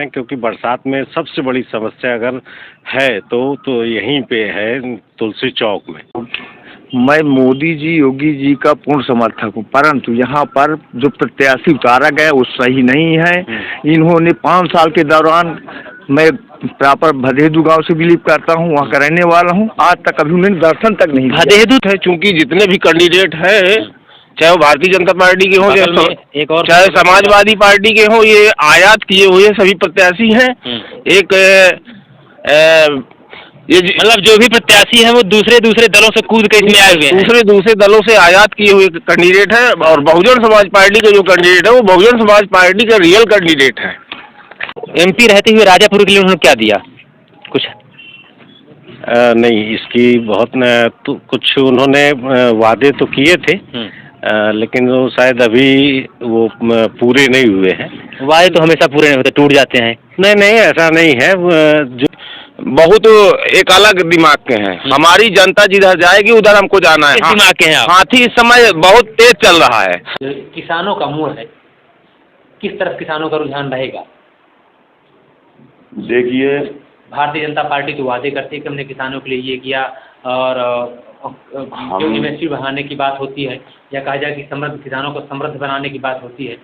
क्योंकि बरसात में सबसे बड़ी समस्या अगर है तो यहीं पे है, तुलसी चौक में। मैं मोदी जी, योगी जी का पूर्ण समर्थक हूँ, परंतु यहाँ पर जो प्रत्याशी उतारा गया वो सही नहीं है। इन्होंने 5 साल के दौरान, मैं प्रॉपर भदेदू गांव से बिलीव करता हूँ, वहाँ का रहने वाला हूँ, आज तक अभी उन्होंने दर्शन तक नहीं दिया। भदेदू है, चूंकि जितने भी कैंडिडेट है, चाहे वो भारतीय जनता पार्टी के हों चाहे समाजवादी पार्टी के हों, ये आयात किए हुए सभी प्रत्याशी हैं। एक ये मतलब जो भी प्रत्याशी है वो दूसरे दलों से कूद के इसमें आए हुए हैं, दूसरे दलों से आयात किए हुए कैंडिडेट है। और बहुजन समाज पार्टी के जो कैंडिडेट है वो बहुजन समाज पार्टी का रियल कैंडिडेट है। एमपी रहते हुए राजापुर के लिए उन्होंने क्या दिया? कुछ नहीं, इसकी बहुत तो कुछ उन्होंने वादे तो किए थे, लेकिन वो शायद अभी वो पूरे नहीं हुए हैं। वादे तो हमेशा पूरे नहीं होते, टूट जाते हैं। नहीं, ऐसा नहीं है। जो बहुत एक अलग दिमाग के हैं। हमारी जनता जिधर जाएगी उधर हमको जाना है। दिमाग के हैं हाथी इस समय बहुत तेज चल रहा है। किसानों का मोड़ है, किस तरफ किसानों का रुझान रहेगा? देखिए, भारतीय जनता पार्टी तो वादे करती है कि हमने किसानों के लिए ये किया, और जो इन्वेस्टी बढ़ाने की बात होती है या कहा जाए कि किसानों को समृद्ध बनाने की बात होती है,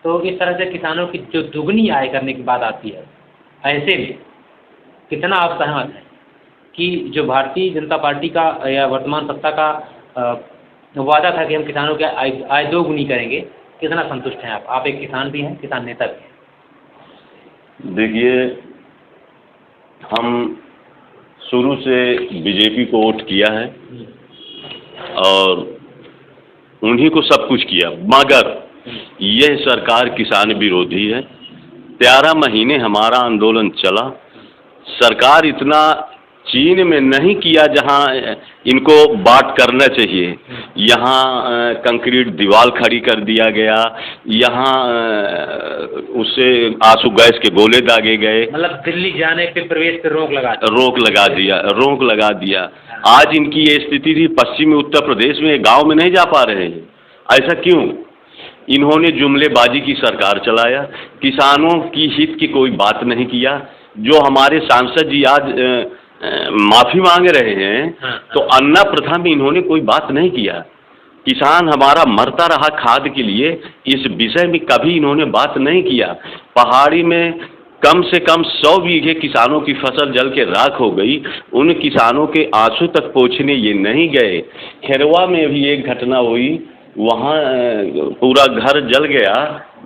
तो इस तरह से किसानों की जो दुगनी आय करने की बात आती है, ऐसे में कितना आप सहमत हैं कि जो भारतीय जनता पार्टी का या वर्तमान सत्ता का वादा था कि हम किसानों के आय दोगुनी करेंगे, कितना संतुष्ट हैं आप? आप एक किसान भी हैं, किसान नेता भी हैं। देखिए, हम शुरू से बीजेपी को वोट किया है और उन्हीं को सब कुछ किया, मगर यह सरकार किसान विरोधी है। 13 महीने हमारा आंदोलन चला। सरकार इतना चीन में नहीं किया जहां इनको बात करना चाहिए। यहाँ कंक्रीट दीवार खड़ी कर दिया गया, यहाँ उससे आंसू गैस के गोले दागे गए। मतलब दिल्ली जाने पे प्रवेश पे रोक लगा दिया। आज इनकी ये स्थिति थी, पश्चिमी उत्तर प्रदेश में गांव में नहीं जा पा रहे हैं। ऐसा क्यों? इन्होंने जुमलेबाजी की सरकार चलाया, किसानों की हित की कोई बात नहीं किया। जो हमारे सांसद जी आज माफी मांग रहे हैं, तो अन्ना प्रथा में इन्होंने कोई बात नहीं किया। किसान हमारा मरता रहा खाद के लिए, इस विषय में कभी इन्होंने बात नहीं किया। पहाड़ी में कम से कम 100 बीघे किसानों की फसल जल के राख हो गई, उन किसानों के आंसू तक पहुँचने ये नहीं गए। खेरवा में भी एक घटना हुई, वहाँ पूरा घर जल गया,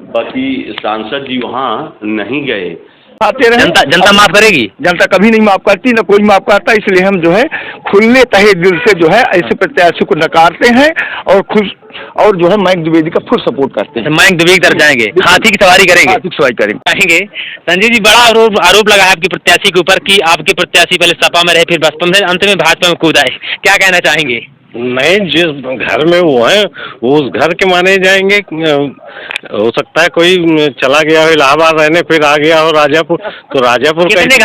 बाकी सांसद जी वहाँ नहीं गए। जनता माफ करेगी? जनता कभी नहीं माफ करती, न कोई माफ करता। इसलिए हम जो है खुले तहे दिल से जो है ऐसे प्रत्याशी को नकारते हैं और जो है मयंक द्विवेदी का फुल सपोर्ट करते हैं। मयंक द्विवेदी तरफ जाएंगे, हाथी की सवारी करेंगे? हाथी की सवारी करेंगे। संजय जी, बड़ा आरोप लगा है आपकी प्रत्याशी के ऊपर कि आपके प्रत्याशी पहले सपा में रहे, फिर बसपा में, अंत में भाजपा में कूद आए। क्या कहना चाहेंगे? नहीं, जिस घर में वो है वो उस घर के माने जाएंगे। हो सकता है कोई चला गया हो इलाहाबाद रहने, फिर आ गया हो राजापुर, तो राजापुर कितने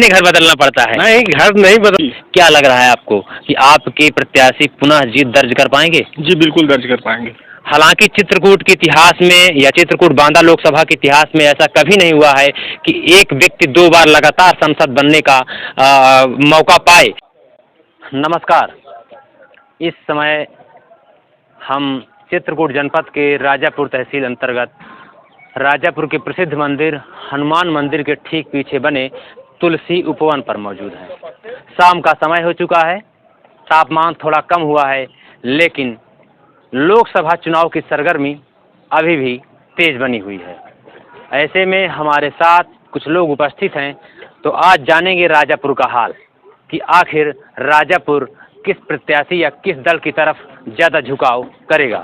घर बदलना पड़ता है? नहीं, घर नहीं बदल। क्या लग रहा है आपको कि आपके प्रत्याशी पुनः जीत दर्ज कर पाएंगे? जी बिल्कुल दर्ज कर पाएंगे। हालांकि चित्रकूट के इतिहास में या चित्रकूट बांदा लोकसभा के इतिहास में ऐसा कभी नहीं हुआ है कि एक व्यक्ति 2 बार लगातार सांसद बनने का मौका पाए। नमस्कार, इस समय हम चित्रकूट जनपद के राजापुर तहसील अंतर्गत राजापुर के प्रसिद्ध मंदिर हनुमान मंदिर के ठीक पीछे बने तुलसी उपवन पर मौजूद हैं। शाम का समय हो चुका है, तापमान थोड़ा कम हुआ है, लेकिन लोकसभा चुनाव की सरगर्मी अभी भी तेज बनी हुई है। ऐसे में हमारे साथ कुछ लोग उपस्थित हैं, तो आज जानेंगे राजापुर का हाल कि आखिर राजापुर किस प्रत्याशी या किस दल की तरफ ज़्यादा झुकाव करेगा।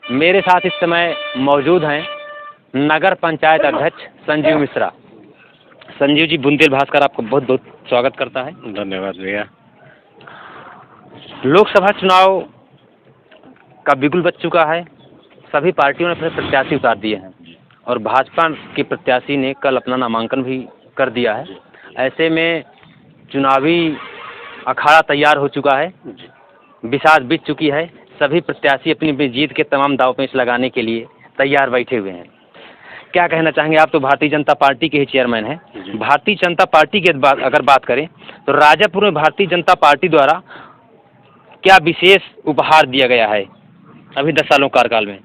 मेरे साथ इस समय मौजूद हैं नगर पंचायत अध्यक्ष संजीव मिश्रा। संजीव जी, बुंदेल भास्कर आपको बहुत बहुत स्वागत करता है। धन्यवाद भैया। लोकसभा चुनाव का बिगुल बज चुका है, सभी पार्टियों ने अपने प्रत्याशी उतार दिए हैं और भाजपा के प्रत्याशी ने कल अपना नामांकन भी कर दिया है। ऐसे में चुनावी अखाड़ा तैयार हो चुका है, बिसात बीत चुकी है, सभी प्रत्याशी अपनी अपनी जीत के तमाम दाव पेच लगाने के लिए तैयार बैठे हुए हैं। क्या कहना चाहेंगे? आप तो भारतीय जनता पार्टी के ही चेयरमैन हैं। भारतीय जनता पार्टी की अगर बात करें तो राजापुर में भारतीय जनता पार्टी द्वारा क्या विशेष उपहार दिया गया है अभी 10 सालों कार्यकाल में?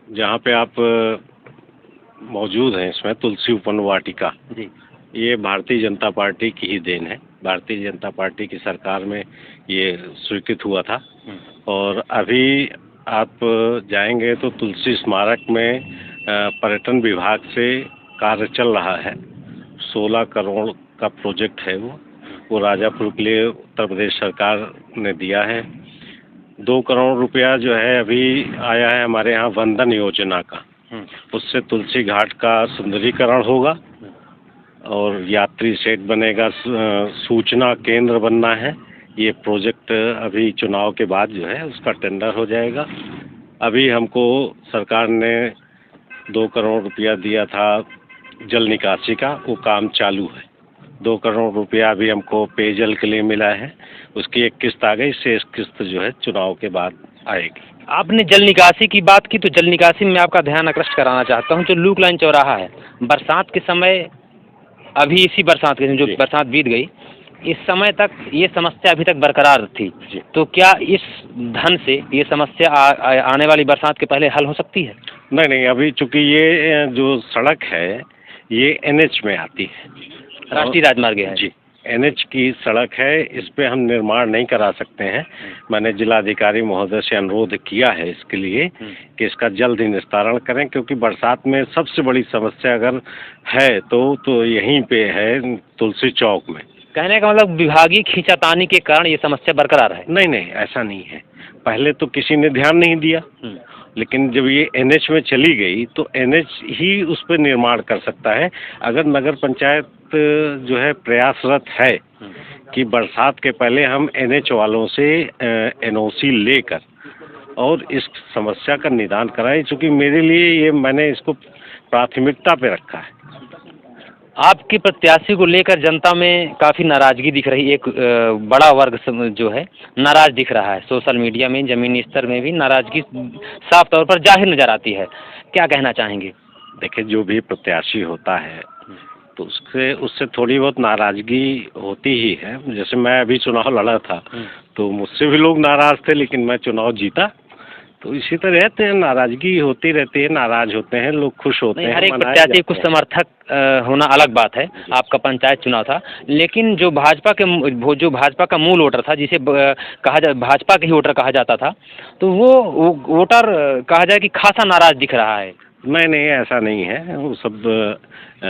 जहाँ पे आप मौजूद हैं इसमें तुलसी उपवन वाटिका जी, ये भारतीय जनता पार्टी की ही देन है। भारतीय जनता पार्टी की सरकार में ये स्वीकृत हुआ था। और अभी आप जाएंगे तो तुलसी स्मारक में पर्यटन विभाग से कार्य चल रहा है। 16 करोड़ का प्रोजेक्ट है वो राजापुर के लिए उत्तर प्रदेश सरकार ने दिया है। 2 करोड़ रुपया जो है अभी आया है हमारे यहाँ वंदन योजना का, उससे तुलसी घाट का सुंदरीकरण होगा और यात्री शेड बनेगा, सूचना केंद्र बनना है। ये प्रोजेक्ट अभी चुनाव के बाद जो है उसका टेंडर हो जाएगा। अभी हमको सरकार ने 2 करोड़ रुपया दिया था जल निकासी का, वो काम चालू है। 2 करोड़ रुपया अभी हमको पेयजल के लिए मिला है, उसकी एक किस्त आ गई, शेष किस्त जो है चुनाव के बाद आएगी। आपने जल निकासी की बात की तो जल निकासी में आपका ध्यान आकृष्ट कराना चाहता हूँ। जो लूक लाइन चौराहा है, बरसात के समय, अभी इसी बरसात के जो बरसात बीत गई, इस समय तक ये समस्या अभी तक बरकरार थी। तो क्या इस धन से ये समस्या आने वाली बरसात के पहले हल हो सकती है? नहीं, अभी चूंकि ये जो सड़क है ये NH में आती है, राष्ट्रीय राजमार्ग है जी, NH की सड़क है, इस पे हम निर्माण नहीं करा सकते हैं। मैंने जिलाधिकारी महोदय से अनुरोध किया है इसके लिए कि इसका जल्द ही निस्तारण करें, क्योंकि बरसात में सबसे बड़ी समस्या अगर है तो यहीं पे है, तुलसी चौक में। कहने का मतलब विभागीय खींचातानी के कारण ये समस्या बरकरार है? नहीं, ऐसा नहीं है। पहले तो किसी ने ध्यान नहीं दिया, लेकिन जब ये NH में चली गई तो NH ही उस पर निर्माण कर सकता है। अगर नगर पंचायत जो है प्रयासरत है कि बरसात के पहले हम NH वालों से NOC लेकर और इस समस्या का निदान कराएं, क्योंकि मेरे लिए ये, मैंने इसको प्राथमिकता पे रखा है। आपके प्रत्याशी को लेकर जनता में काफ़ी नाराजगी दिख रही है। एक बड़ा वर्ग जो है नाराज दिख रहा है। सोशल मीडिया में, जमीनी स्तर में भी नाराजगी साफ तौर पर जाहिर नजर आती है। क्या कहना चाहेंगे? देखिए, जो भी प्रत्याशी होता है तो उससे थोड़ी बहुत नाराजगी होती ही है। जैसे मैं अभी चुनाव लड़ा था तो मुझसे भी लोग नाराज थे, लेकिन मैं चुनाव जीता। तो इसी तरह रहते हैं, नाराजगी होती रहती है, नाराज होते हैं लोग, खुश होते हैं। हर एक प्रत्याशी कुछ समर्थक होना अलग बात है। आपका पंचायत चुनाव था, लेकिन जो भाजपा का मूल वोटर था, जिसे भाजपा के ही वोटर कहा जाता था, तो वो वोटर कहा जाए कि खासा नाराज दिख रहा है। नहीं, ऐसा नहीं है। वो सब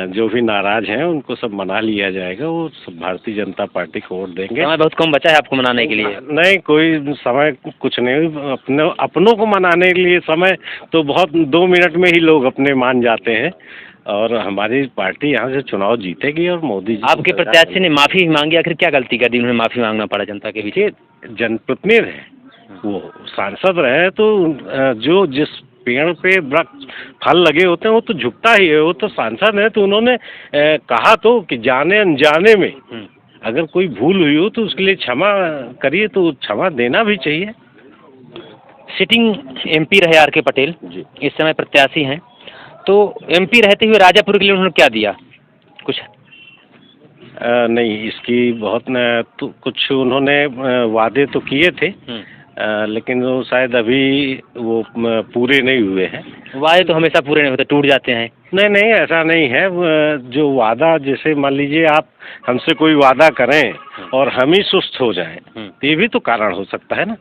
जो भी नाराज हैं उनको सब मना लिया जाएगा। वो सब भारतीय जनता पार्टी को वोट देंगे। समय बहुत कम बचा है आपको मनाने के लिए? नहीं, कोई समय कुछ नहीं। अपनों को मनाने के लिए समय तो बहुत 2 मिनट में ही लोग अपने मान जाते हैं। और हमारी पार्टी यहाँ से चुनाव जीतेगी और मोदी जी। आपके प्रत्याशी ने माफी मांगी, आखिर क्या गलती कर दी उन्हें माफी मांगना पड़ा जनता के बीच? जनप्रतिनिधि है, वो सांसद रहे तो जो जिस पेड़ पे वृक्ष फल लगे होते हैं वो तो झुकता ही है। वो तो सांसद है, तो उन्होंने कहा तो कि जाने अनजाने में अगर कोई भूल हुई हो तो उसके लिए क्षमा करिए, तो क्षमा देना भी चाहिए। सिटिंग MP रहे R.K. पटेल जी, इस समय प्रत्याशी हैं, तो MP रहते हुए राजापुर के लिए उन्होंने क्या दिया? कुछ नहीं, इसकी बहुत तो कुछ उन्होंने वादे तो किए थे, लेकिन वो शायद अभी वो पूरे नहीं हुए हैं। वादे तो हमेशा पूरे नहीं होते, टूट जाते हैं। नहीं, ऐसा नहीं है। जो वादा, जैसे मान लीजिए आप हमसे कोई वादा करें और हम ही सुस्त हो जाएं, तो ये भी तो कारण हो सकता है ना,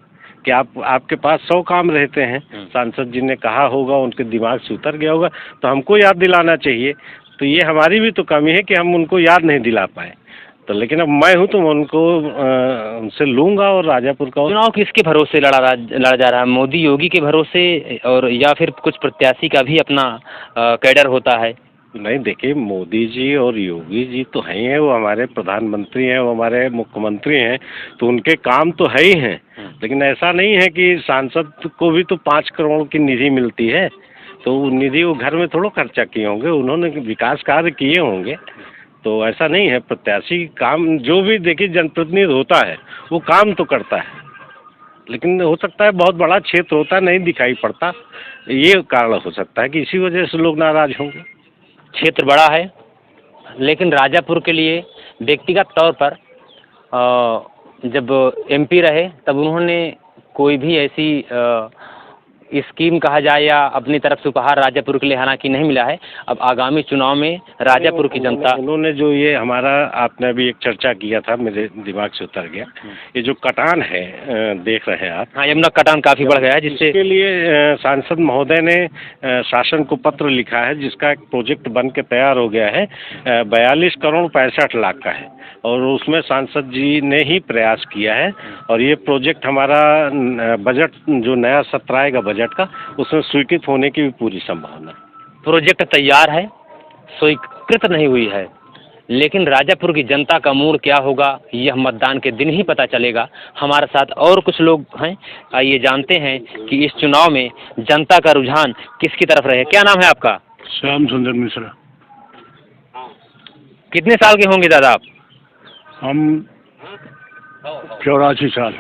कि आपके पास 100 काम रहते हैं। सांसद जी ने कहा होगा, उनके दिमाग से उतर गया होगा, तो हमको याद दिलाना चाहिए। तो ये हमारी भी तो कमी है कि हम उनको याद नहीं दिला पाए। तो लेकिन अब मैं हूँ तो मैं उनको उनसे लूँगा। और राजापुर का चुनाव किसके भरोसे लड़ा जा रहा है? मोदी योगी के भरोसे, और या फिर कुछ प्रत्याशी का भी अपना कैडर होता है? नहीं, देखिए, मोदी जी और योगी जी तो हैं ही हैं, वो हमारे प्रधानमंत्री हैं, वो हमारे मुख्यमंत्री हैं, तो उनके काम तो है ही हैं। लेकिन ऐसा नहीं है कि सांसद को भी तो 5 करोड़ की निधि मिलती है, तो वो निधि वो घर में थोड़ा खर्चा किए होंगे, उन्होंने विकास कार्य किए होंगे। तो ऐसा नहीं है, प्रत्याशी काम जो भी देखिए जनप्रतिनिधि होता है वो काम तो करता है, लेकिन हो सकता है बहुत बड़ा क्षेत्र होता है नहीं दिखाई पड़ता, ये कारण हो सकता है कि इसी वजह से लोग नाराज होंगे। क्षेत्र बड़ा है, लेकिन राजापुर के लिए व्यक्तिगत तौर पर जब एमपी रहे तब उन्होंने कोई भी ऐसी स्कीम कहा जाए या अपनी तरफ से उपहार राजापुर के लिए हालांकि नहीं मिला है। अब आगामी चुनाव में राजापुर की जनता, उन्होंने जो ये हमारा, आपने अभी एक चर्चा किया था, मेरे दिमाग से उतर गया, ये जो कटान है देख रहे हैं आप, हाँ, यमुना कटान काफ़ी बढ़ गया है, जिससे इसके लिए सांसद महोदय ने शासन को पत्र लिखा है, जिसका एक प्रोजेक्ट बन के तैयार हो गया है, 42 करोड़ 65 लाख का है, और उसमें सांसद जी ने ही प्रयास किया है, और ये प्रोजेक्ट हमारा बजट जो नया सत्र आएगा बजट का, उसमें स्वीकृत होने की भी पूरी संभावना। प्रोजेक्ट तैयार है, स्वीकृत नहीं हुई है, लेकिन राजापुर की जनता का मूड क्या होगा यह मतदान के दिन ही पता चलेगा। हमारे साथ और कुछ लोग हैं, आइए जानते हैं कि इस चुनाव में जनता का रुझान किसकी तरफ रहे। क्या नाम है आपका? श्याम सुंदर मिश्रा। कितने साल के होंगे दादा आप? हम 84 साल।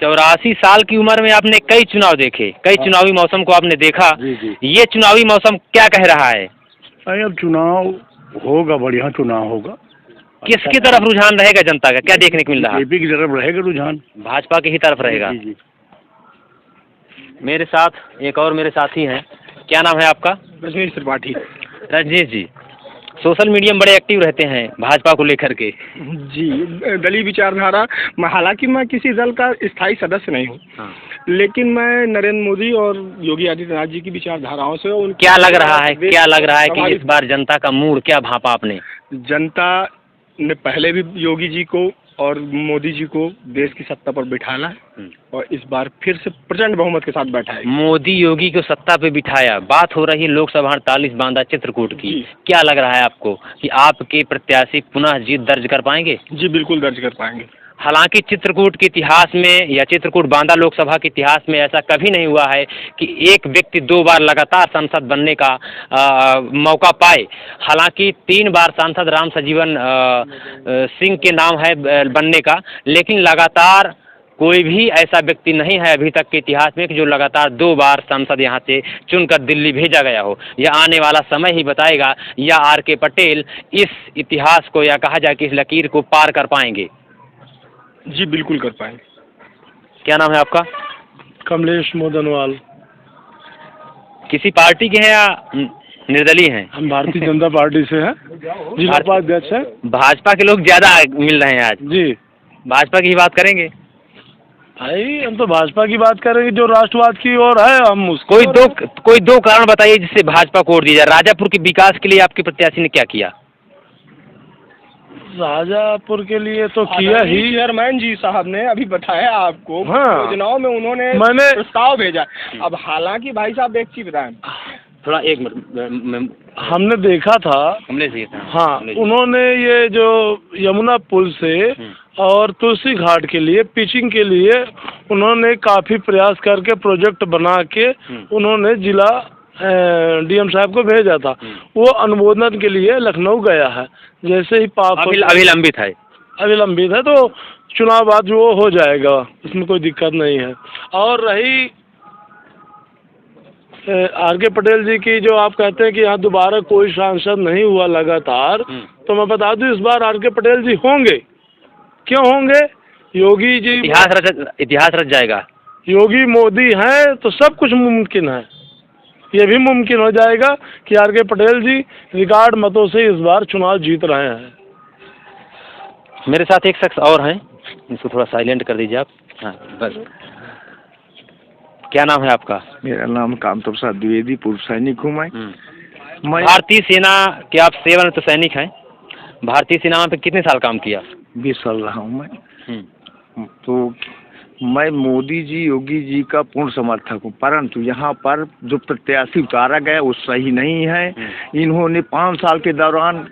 84 साल की उम्र में आपने कई चुनाव देखे, कई चुनावी मौसम को आपने देखा। जी। ये चुनावी मौसम क्या कह रहा है? अरे अब चुनाव होगा, बढ़िया चुनाव होगा। किसकी तरफ रुझान रहेगा जनता का, क्या देखने को मिल रहा है? बीजेपी की तरफ रहेगा रुझान, भाजपा की ही तरफ रहेगा। जी। मेरे साथ एक और मेरे साथी हैं, क्या नाम है आपका? रजनीश त्रिपाठी। रजनीश जी, सोशल मीडिया में बड़े एक्टिव रहते हैं भाजपा को लेकर के। जी, दलीय विचारधारा, हालांकि मैं किसी दल का स्थायी सदस्य नहीं हूँ, लेकिन मैं नरेंद्र मोदी और योगी आदित्यनाथ जी की विचारधाराओं से क्या लग रहा है कि इस बार जनता का मूड क्या भापा आपने? जनता ने पहले भी योगी जी को और मोदी जी को देश की सत्ता पर बिठाना है, और इस बार फिर से प्रचंड बहुमत के साथ बैठाएगी। मोदी योगी को सत्ता पे बिठाया, बात हो रही है लोकसभा 48 बांदा चित्रकूट की। क्या लग रहा है आपको कि आपके प्रत्याशी पुनः जीत दर्ज कर पाएंगे? जी बिल्कुल दर्ज कर पाएंगे। हालांकि चित्रकूट के इतिहास में या चित्रकूट बांदा लोकसभा के इतिहास में ऐसा कभी नहीं हुआ है कि एक व्यक्ति 2 बार लगातार सांसद बनने का मौका पाए। हालांकि 3 बार सांसद राम सजीवन सिंह के नाम है बनने का, लेकिन लगातार कोई भी ऐसा व्यक्ति नहीं है अभी तक के इतिहास में कि जो लगातार 2 बार सांसद यहाँ से चुनकर दिल्ली भेजा गया हो। यह आने वाला समय ही बताएगा, या R.K. पटेल इस इतिहास को या कहा जाए कि इस लकीर को पार कर पाएंगे। जी बिल्कुल कर पाएंगे। क्या नाम है आपका? कमलेश मोदनवाल। किसी पार्टी के हैं या निर्दलीय हैं? हम भारतीय जनता पार्टी से हैं, जिला उपाध्यक्ष हैं। भाजपा के लोग ज्यादा मिल रहे हैं आज। जी, भाजपा की ही बात करेंगे भाई, हम तो भाजपा की बात करेंगे जो राष्ट्रवाद की ओर है। हम उसको कोई दो कारण बताइए जिससे भाजपा को वोट दिया जाए। राजापुर के विकास के लिए आपके प्रत्याशी ने क्या किया? राजापुर के लिए तो किया ही। चेयरमैन जी साहब ने अभी बताया आपको, हाँ, योजनाओं में उन्होंने प्रस्ताव भेजा। अब हालांकि भाई साहब एक चीज बताएं, थोड़ा एक मिनट, हमने देखा था, हमने देखा था। हाँ, उन्होंने ये जो यमुना पुल से और तुलसी घाट के लिए पिचिंग के लिए उन्होंने काफी प्रयास करके प्रोजेक्ट बना के उन्होंने जिला DM साहब को भेजा था। वो अनुमोदन के लिए लखनऊ गया है। जैसे ही पास अभिलंबित है तो चुनाव बाद वो हो जाएगा, इसमें कोई दिक्कत नहीं है। और रही R.K. पटेल जी की, जो आप कहते हैं कि यहाँ दोबारा कोई सांसद नहीं हुआ लगातार, तो मैं बता दूं इस बार R.K. पटेल जी होंगे। क्यों होंगे? योगी जी, इतिहास रच जाएगा। योगी मोदी हैं तो सब कुछ मुमकिन है। ये भी मुमकिन हो जाएगा कि R.K. पटेल जी रिकॉर्ड मतों से इस बार चुनाव जीत रहे हैं। मेरे साथ एक शख्स और हैं, इसको थोड़ा साइलेंट कर दीजिए आप। हाँ बस। क्या नाम है आपका? मेरा नाम कामतो प्रसाद द्विवेदी, पूर्व सैनिक हूँ मैं। भारतीय सेना के आप सेवानिवृत्त सैनिक हैं। भारतीय सेना में कितने साल काम किया? 20 साल रहा हूँ मैं। तो मैं मोदी जी, योगी जी का पूर्ण समर्थक हूँ, परंतु यहाँ पर जो प्रत्याशी उतारा गया वो सही नहीं है। इन्होंने 5 साल के दौरान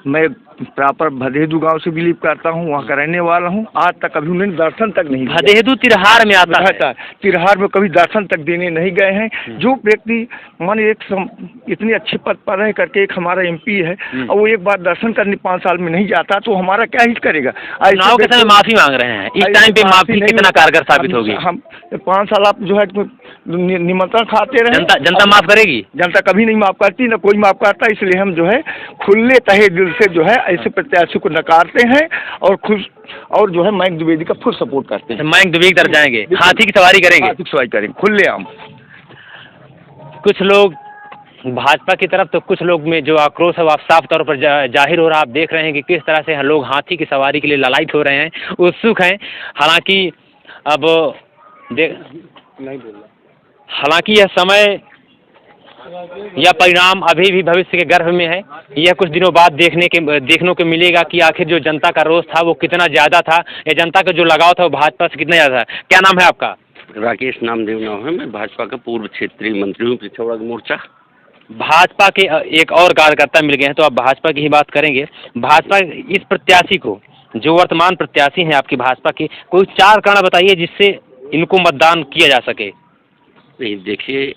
मैं प्रॉपर भदेदू गांव से बिलीव करता हूँ, वहाँ का रहने वाला हूँ। आज तक कभी उन्होंने दर्शन तक नहीं दिया। भदेदू तिरहार में आता है। तिरहार में कभी दर्शन तक देने नहीं गए हैं। जो व्यक्ति माने इतनी अच्छे पद पर रह करके एक हमारा MP है और वो एक बार दर्शन करने 5 साल में नहीं जाता तो हमारा क्या हित करेगा। चुनाव के समय माफी मांग रहे हैं, इस टाइम पे माफी कितना कारगर साबित होगी? हम 5 साल आप जो है निमंत्रण खाते रहे, जनता माफ करेगी? जनता कभी नहीं माफ करती, न कोई माफ करता। इसलिए हम जो है खुले तहे दिल से जो है ऐसे प्रत्याशी को नकारते हैं और खुश और जो है मयंक द्विवेदी का फुल सपोर्ट करते हैं। मयंक द्विवेदी तरफ जाएंगे, हाथी की सवारी करेंगे? हाथी की सवारी करेंगे खुलेआम। कुछ लोग भाजपा की तरफ, तो कुछ लोग में जो आक्रोश है वो आप साफ तौर पर जाहिर हो रहा है। आप देख रहे हैं कि किस तरह से लोग हाथी की सवारी के लिए ललायित हो रहे हैं, उत्सुक हैं। हालांकि अब हालांकि यह समय यह परिणाम अभी भी भविष्य के गर्भ में है। यह कुछ दिनों बाद देखने को मिलेगा कि आखिर जो जनता का रोष था वो कितना ज़्यादा था, या जनता का जो लगाव था वो भाजपा से कितना ज़्यादा था। क्या नाम है आपका? राकेश नामदेव नाम है। मैं भाजपा का पूर्व क्षेत्रीय मंत्री हूँ, पिछड़ा मोर्चा। भाजपा के एक और कार्यकर्ता मिल गए हैं, तो आप भाजपा की ही बात करेंगे। भाजपा इस प्रत्याशी को, जो वर्तमान प्रत्याशी हैं आपकी भाजपा की, कोई 4 कारण बताइए जिससे इनको मतदान किया जा सके। नहीं, देखिए,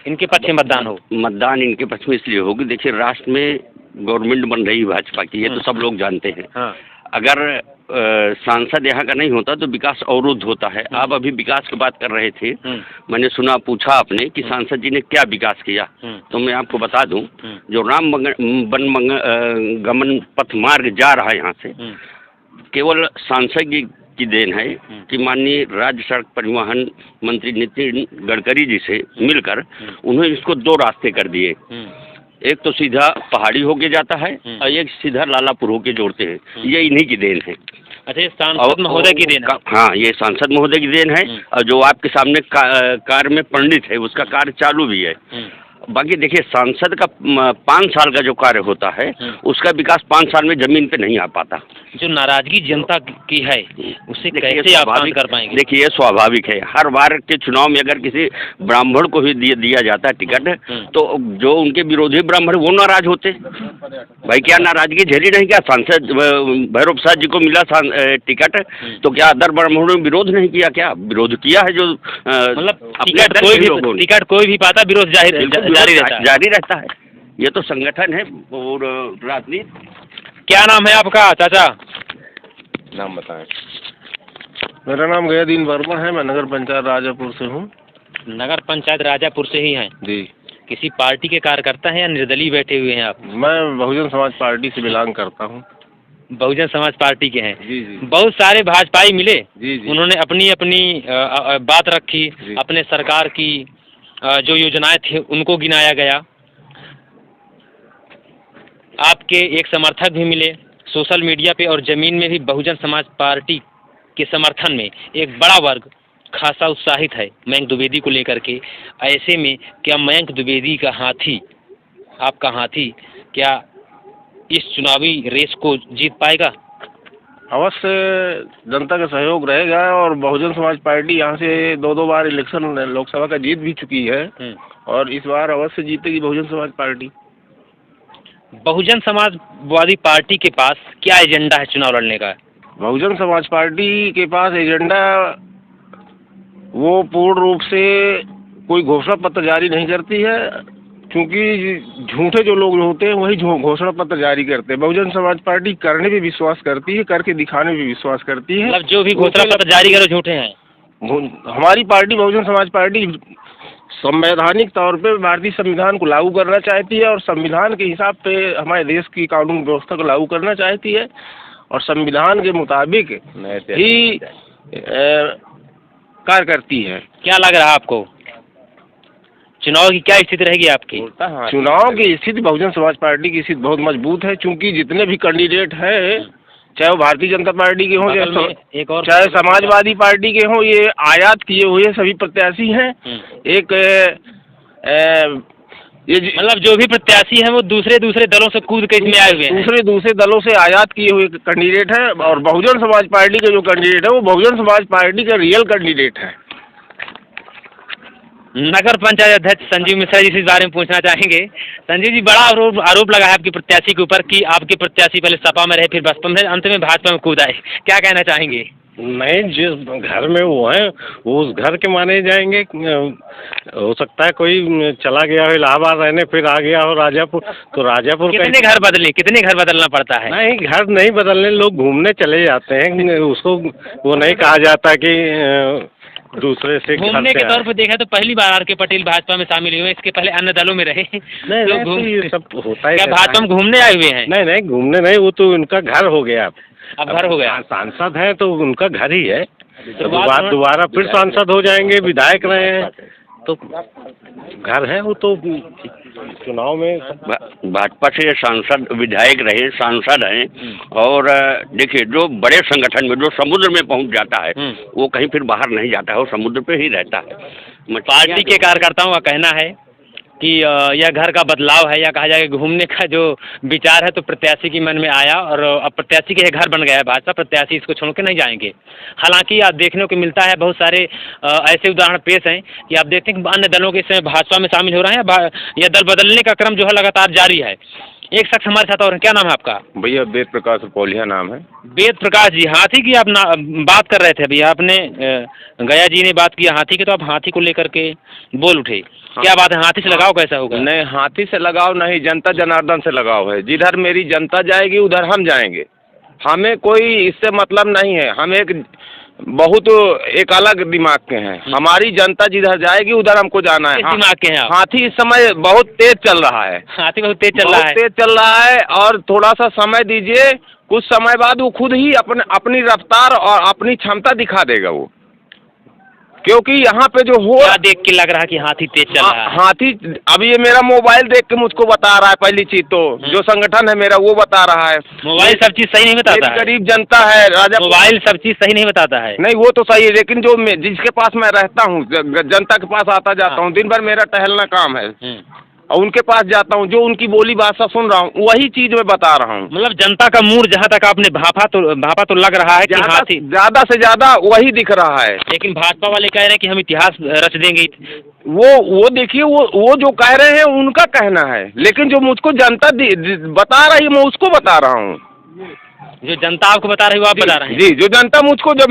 इनके पक्ष में मतदान हो। मतदान इनके पक्ष में इसलिए होगी, देखिए राष्ट्र में गवर्नमेंट बन रही है भाजपा की, ये तो सब लोग जानते हैं। हाँ। अगर सांसद यहाँ का नहीं होता तो विकास अवरुद्ध होता है। आप अभी विकास की बात कर रहे थे, मैंने सुना, पूछा आपने कि सांसद जी ने क्या विकास किया, तो मैं आपको बता दूं, जो राम वन गमन पथ मार्ग जा रहा है यहाँ से, केवल सांसद की देन है कि माननीय राज्य सड़क परिवहन मंत्री नितिन गडकरी जी से मिलकर उन्होंने इसको 2 रास्ते कर दिए। एक तो सीधा पहाड़ी होके जाता है और एक सीधा लालापुर होके जोड़ते हैं। ये इन्हीं की देन है। अच्छा, ये सांसद महोदय की देन है? हाँ, ये सांसद महोदय की देन है। और जो आपके सामने कार्य में पंडित है उसका कार्य चालू भी है। बाकी देखिए, सांसद का 5 साल का जो कार्य होता है उसका विकास 5 साल में जमीन पे नहीं आ पाता। जो नाराजगी जनता की है उससे कैसे आप काम कर पाएंगे? देखिए, ये स्वाभाविक है। हर बार के चुनाव में अगर किसी ब्राह्मण को ही दिया जाता है टिकट, तो जो उनके विरोधी ब्राह्मण वो नाराज होते। भाई, क्या नाराजगी झेली नहीं? क्या सांसद भैरव प्रसाद जी को मिला टिकट, तो क्या अदर ब्राह्मणों ने विरोध नहीं किया? क्या विरोध किया है? जो मतलब टिकट कोई भी पाता, विरोध जारी रहता है। ये तो संगठन है और राजनीति। क्या नाम है आपका चाचा? नाम बताएं। मेरा नाम गयादीन वर्मा है। मैं नगर पंचायत राजापुर से हूँ। नगर पंचायत राजापुर से ही हैं जी। किसी पार्टी के कार्यकर्ता हैं या निर्दलीय बैठे हुए हैं आप? मैं बहुजन समाज पार्टी से बिलोंग करता हूँ। बहुजन समाज पार्टी के हैं? जी जी। बहुत सारे भाजपाई मिले, जी जी। उन्होंने अपनी अपनी बात रखी, अपने सरकार की जो योजनाएं थी उनको गिनाया गया। आपके एक समर्थक भी मिले सोशल मीडिया पे, और जमीन में भी बहुजन समाज पार्टी के समर्थन में एक बड़ा वर्ग खासा उत्साहित है मयंक द्विवेदी को लेकर के। ऐसे में क्या मयंक द्विवेदी का हाथी, आपका हाथी, क्या इस चुनावी रेस को जीत पाएगा? अवश्य जनता का सहयोग रहेगा और बहुजन समाज पार्टी यहाँ से 2 बार इलेक्शन लोकसभा का जीत भी चुकी है और इस बार अवश्य जीतेगी बहुजन समाज पार्टी। बहुजन समाजवादी पार्टी के पास क्या एजेंडा है चुनाव लड़ने का? बहुजन समाज पार्टी के पास एजेंडा, वो पूर्ण रूप से कोई घोषणा पत्र जारी नहीं करती है, क्योंकि झूठे जो लोग होते हैं वही घोषणा पत्र जारी करते हैं। बहुजन समाज पार्टी करने पे विश्वास करती है, करके दिखाने पे विश्वास करती है। मतलब जो भी घोषणा पत्र जारी करे झूठे हैं। हमारी पार्टी बहुजन समाज पार्टी संवैधानिक तौर पे भारतीय संविधान को लागू करना चाहती है और संविधान के हिसाब पे हमारे देश की कानून व्यवस्था को लागू करना चाहती है और संविधान के मुताबिक ही कार्य करती है। क्या लग रहा है आपको, चुनाव की क्या स्थिति रहेगी आपकी? चुनाव की स्थिति बहुजन समाज पार्टी की स्थिति बहुत मजबूत है, क्योंकि जितने भी कैंडिडेट हैं, चाहे वो भारतीय जनता पार्टी के हों चाहे समाजवादी पार्टी के हों, ये आयात किए हुए सभी प्रत्याशी हैं। एक ये मतलब जो भी प्रत्याशी हैं वो दूसरे दलों से कूद के इसमें आए हुए हैं। दूसरे दलों से आयात किए हुए कैंडिडेट है और बहुजन समाज पार्टी के जो कैंडिडेट है वो बहुजन समाज पार्टी का रियल कैंडिडेट है। नगर पंचायत अध्यक्ष संजीव मिश्रा जी से इस बारे में पूछना चाहेंगे। संजीव जी, बड़ा आरोप लगा है आपकी प्रत्याशी के ऊपर कि आपके प्रत्याशी पहले सपा में रहे, फिर बसपा में, अंत में भाजपा में कूद आए, क्या कहना चाहेंगे? नहीं, जिस घर में वो हैं वो उस घर के माने जाएंगे। हो सकता है कोई चला गया हो इलाहाबाद रहने, फिर आ गया हो राजापुर, तो राजापुर कितने घर बदले, कितने घर बदलना पड़ता है? नहीं, घर नहीं बदलने, लोग घूमने चले जाते हैं, उसको वो नहीं कहा जाता कि दूसरे से घूमने के तौर पर देखा तो पहली बार आर.के. पटेल भाजपा में शामिल हुए, इसके पहले अन्य दलों में रहे। नहीं, तो ये सब होता है। क्या भाजपा में घूमने आए हुए हैं? नहीं, घूमने नहीं, वो तो उनका घर हो गया। अब घर हो गया, सांसद है तो उनका घर ही है, तो दोबारा फिर सांसद हो जाएंगे, विधायक रहे हैं तो घर है वो तो चुनाव में। भाजपा से सांसद, विधायक रहे, सांसद हैं, और देखिए जो बड़े संगठन में जो समुद्र में पहुंच जाता है वो कहीं फिर बाहर नहीं जाता है, वो समुद्र पे ही रहता है। पार्टी के कार्यकर्ताओं का कहना है कि यह घर का बदलाव है, या कहा जाए घूमने का जो विचार है तो प्रत्याशी के मन में आया और अब प्रत्याशी के घर बन गया है भाजपा, प्रत्याशी इसको छोड़ के नहीं जाएंगे। हालांकि आप देखने को मिलता है बहुत सारे ऐसे उदाहरण पेश हैं कि आप देखते हैं कि अन्य दलों के इस समय भाजपा में शामिल हो रहे हैं, यह दल बदलने का क्रम जो है लगातार जारी है। एक शख्स हमारे साथ और हैं, क्या नाम है आपका? भैया वेद प्रकाश पौलिया नाम है। वेद प्रकाश जी, हाथी की आप बात कर रहे थे अभी, आपने गया जी ने बात की हाथी की, तो आप हाथी को लेकर के बोल उठे। हाँ। क्या बात है, हाथी से लगाव कैसा होगा? नहीं, हाथी से लगाव नहीं, जनता जनार्दन से लगाव है। जिधर मेरी जनता जाएगी उधर हम जाएंगे, हमें कोई इससे मतलब नहीं है। हम बहुत एक अलग दिमाग के हैं, हमारी जनता जिधर जाएगी उधर हमको जाना है। दिमाग के हैं आप? हाथी इस समय बहुत तेज चल रहा है, हाथी बहुत तेज चल रहा है, और थोड़ा सा समय दीजिए, कुछ समय बाद वो खुद ही अपनी रफ्तार और अपनी क्षमता दिखा देगा वो। क्योंकि यहाँ पे जो हो क्या देख के लग रहा है कि हाथी तेज चल रहा है? हाथी अभी ये मेरा मोबाइल देख के मुझको बता रहा है, पहली चीज तो जो संगठन है मेरा वो बता रहा है। मोबाइल सब चीज सही नहीं बताता है, गरीब जनता है राजा, मोबाइल सब चीज सही नहीं बताता है। नहीं वो तो सही है, लेकिन जो जिसके पास मैं रहता हूँ, जनता के पास आता जाता हूँ, दिन भर मेरा टहलना काम है और उनके पास जाता हूँ, जो उनकी बोली भाषा सुन रहा हूँ वही चीज मैं बता रहा हूँ। मतलब जनता का मूड जहाँ तक आपने भापा तो लग रहा है कि हाथी ज्यादा से ज्यादा वही दिख रहा है। लेकिन भाजपा वाले कह रहे हैं कि हम इतिहास रच देंगे। वो देखिए, वो जो कह रहे हैं उनका कहना है, लेकिन जो मुझको जनता बता रही है मैं उसको बता रहा हूँ। जो जनता आपको बता रही है वो आप बता रहे हैं? जी, जो जनता मुझको, जब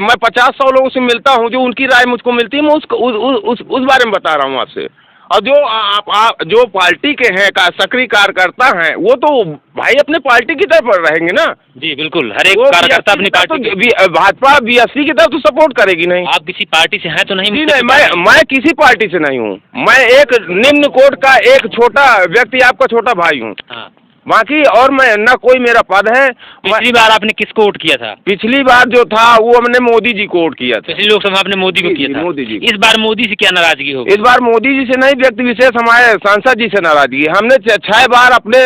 मैं 50-100 लोगों से मिलता हूँ, जो उनकी राय मुझको मिलती है, मैं उस बारे में बता रहा हूँ आपसे। और जो आप जो पार्टी के हैं सक्रिय कार्यकर्ता हैं, वो तो भाई अपने पार्टी की तरफ रहेंगे ना। जी बिल्कुल, हर एक कार्यकर्ता अपनी पार्टी तो भाजपा बीएसपी की तरफ तो सपोर्ट करेगी नहीं। आप किसी पार्टी से हैं तो नहीं? जी नहीं, मैं किसी पार्टी से नहीं हूँ, मैं एक निम्न कोट का एक छोटा व्यक्ति, आपका छोटा भाई हूँ। बाकी और मैं न कोई मेरा पद है। पिछली बार आपने किसको वोट किया था? पिछली बार जो था वो हमने मोदी जी को वोट किया था। पिछली लोकसभा आपने मोदी को किया था? मोदी जी। इस बार मोदी से क्या नाराजगी होगी? इस बार मोदी जी से नहीं, व्यक्ति विशेष हमारे सांसद जी से नाराजगी है। हमने 6 बार अपने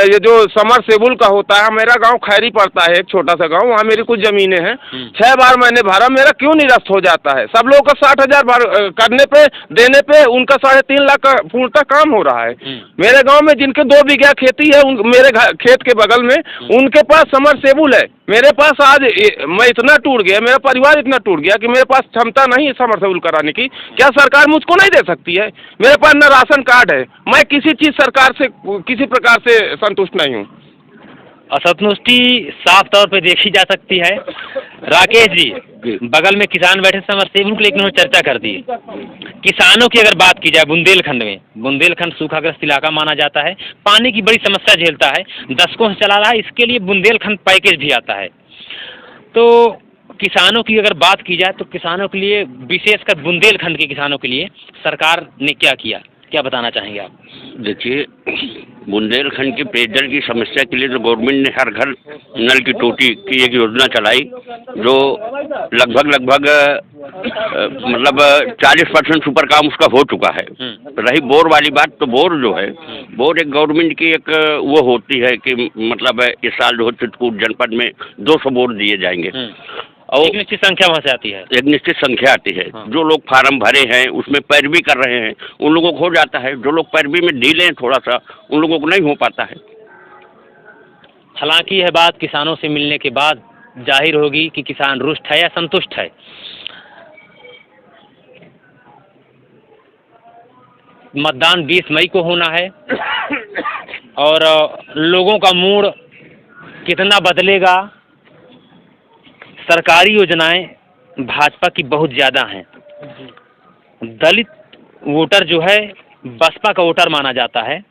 ये जो समर सेबुल का होता है, मेरा गाँव खैरी पड़ता है, एक छोटा सा गाँव, वहाँ मेरी कुछ जमीनें हैं, 6 बार मैंने भरा, मेरा क्यों निरस्त हो जाता है? सब लोगों का 60,000 करने पे देने पे उनका 3.5 लाख का पूर्णतः काम हो रहा है। मेरे गाँव में जिनके 2 बीघा खेती है, मेरे खेत के बगल में, उनके पास समरसेबुल है। मेरे पास आज मैं इतना टूट गया, मेरा परिवार इतना टूट गया कि मेरे पास क्षमता नहीं है समरसेबुल कराने की। क्या सरकार मुझको नहीं दे सकती है? मेरे पास न राशन कार्ड है, मैं किसी चीज सरकार से किसी प्रकार से संतुष्ट नहीं हूँ। असंतुष्टि साफ तौर पे देखी जा सकती है। राकेश जी, बगल में किसान बैठे समरसेबुल को लेकर उन्होंने चर्चा कर दी। किसानों की अगर बात की जाए, बुंदेलखंड में, बुंदेलखंड सूखाग्रस्त इलाका माना जाता है, पानी की बड़ी समस्या झेलता है, दशकों से चला रहा है, इसके लिए बुंदेलखंड पैकेज भी आता है। तो किसानों की अगर बात की जाए तो किसानों के लिए, विशेषकर बुंदेलखंड के किसानों के लिए सरकार ने क्या किया, क्या बताना चाहेंगे आप? देखिए, बुंदेलखंड की पेयजल की समस्या के लिए तो गवर्नमेंट ने हर घर नल की टोटी की एक योजना चलाई, जो लगभग मतलब 40% सुपर काम उसका हो चुका है। रही बोर वाली बात, तो बोर जो है, बोर एक गवर्नमेंट की एक वो होती है कि मतलब इस साल जो चित्रकूट जनपद में 200 बोर दिए जाएंगे और एक निश्चित संख्या वहाँ से आती है, एक निश्चित संख्या आती है। जो लोग फार्म भरे हैं उसमें पैरवी कर रहे हैं उन लोगों को हो जाता है, जो लोग पैरवी में ढीले हैं थोड़ा सा, उन लोगों को नहीं हो पाता है। हालांकि यह बात किसानों से मिलने के बाद जाहिर होगी कि किसान रुष्ट है या संतुष्ट है। मतदान 20 मई को होना है और लोगों का मूड कितना बदलेगा। सरकारी योजनाएं भाजपा की बहुत ज़्यादा हैं। दलित वोटर जो है बसपा का वोटर माना जाता है।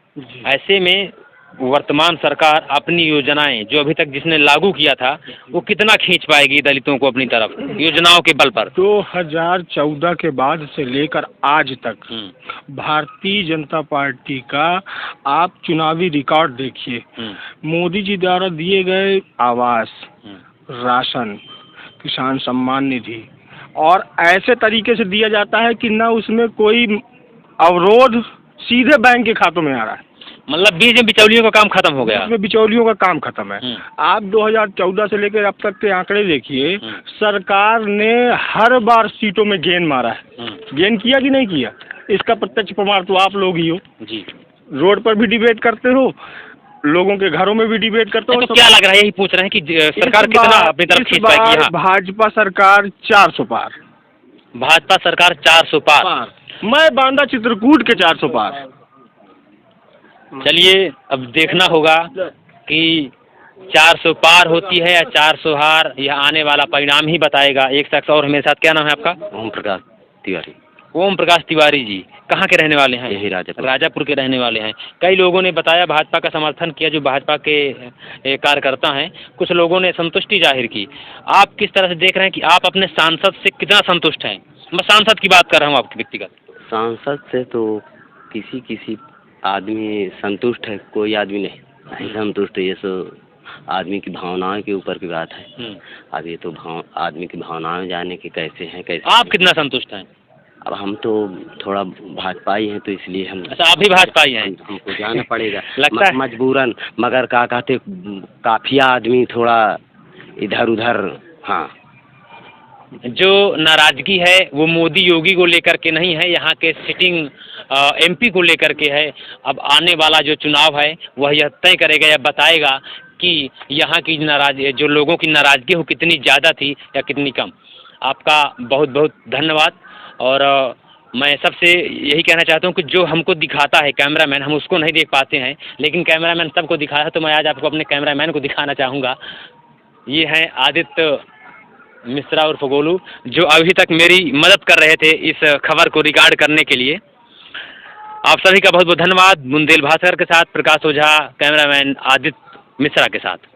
ऐसे में वर्तमान सरकार अपनी योजनाएं जो अभी तक जिसने लागू किया था वो कितना खींच पाएगी दलितों को अपनी तरफ योजनाओं के बल पर। 2014 के बाद से लेकर आज तक भारतीय जनता पार्टी का आप चुनावी रिकॉर्ड देखिए। मोदी जी द्वारा दिए गए आवास, राशन, किसान सम्मान निधि और ऐसे तरीके से दिया जाता है कि ना उसमें कोई अवरोध, सीधे बैंक के खातों में आ रहा है। मतलब बीच में बिचौलियों का काम खत्म हो गया। इसमें बिचौलियों का काम खत्म है। आप 2014 से लेकर अब तक के आंकड़े देखिए, सरकार ने हर बार सीटों में गेंद मारा है। गेंद किया कि नहीं किया, इसका प्रत्यक्ष प्रमाण तो आप लोग ही हो जी। रोड पर भी डिबेट करते हो, लोगों के घरों में भी डिबेट करते हो। तो क्या लग रहा है, यही पूछ रहे हैं कि सरकार कितना अपनी तरफ खींच पाएगी? भाजपा सरकार 400 पार। भाजपा सरकार 400 पार। मैं बांदा चित्रकूट के 400 पार। चलिए अब देखना होगा कि 400 पार होती है या 400 हार, यह आने वाला परिणाम ही बताएगा। एक शख्स और मेरे साथ, क्या नाम है आपका? ओम प्रकाश तिवारी। ओम प्रकाश तिवारी जी, कहाँ के रहने वाले हैं? यही राजापुर के रहने वाले हैं। कई लोगों ने बताया भाजपा का समर्थन किया, जो भाजपा के कार्यकर्ता हैं। कुछ लोगों ने संतुष्टि जाहिर की। आप किस तरह से देख रहे हैं कि आप अपने सांसद से कितना संतुष्ट हैं? मैं सांसद की बात कर रहा हूँ आपके व्यक्तिगत। सांसद से तो किसी आदमी संतुष्ट है, कोई आदमी नहीं संतुष्ट है। ये सो आदमी की भावनाओं के ऊपर की बात है। अब ये तो आदमी की भावनाएं जाने के कैसे हैं, कैसे। आप कितना संतुष्ट हैं? अब हम तो थोड़ा भाजपाई हैं, तो इसलिए हम। अच्छा, आप भी भाजपाई हैं? हमको जाना पड़ेगा लगता है मजबूरन, मगर क्या कहते काफिया आदमी थोड़ा इधर उधर। हाँ, जो नाराजगी है वो मोदी योगी को लेकर के नहीं है, यहाँ के सिटिंग एमपी को लेकर के है। अब आने वाला जो चुनाव है वह यह तय करेगा या बताएगा कि यहाँ की जो लोगों की नाराजगी हो कितनी ज़्यादा थी या कितनी कम। आपका बहुत बहुत धन्यवाद। और मैं सबसे यही कहना चाहता हूँ कि जो हमको दिखाता है कैमरामैन, हम उसको नहीं देख पाते हैं, लेकिन कैमरामैन सबको दिखाया है, तो मैं आज आपको अपने कैमरामैन को दिखाना चाहूँगा। ये हैं आदित्य मिश्रा और फगोलू, जो अभी तक मेरी मदद कर रहे थे इस खबर को रिकॉर्ड करने के लिए। आप सभी का बहुत बहुत धन्यवाद। बुंदेल भास्कर के साथ प्रकाश ओझा, कैमरामैन आदित्य मिश्रा के साथ।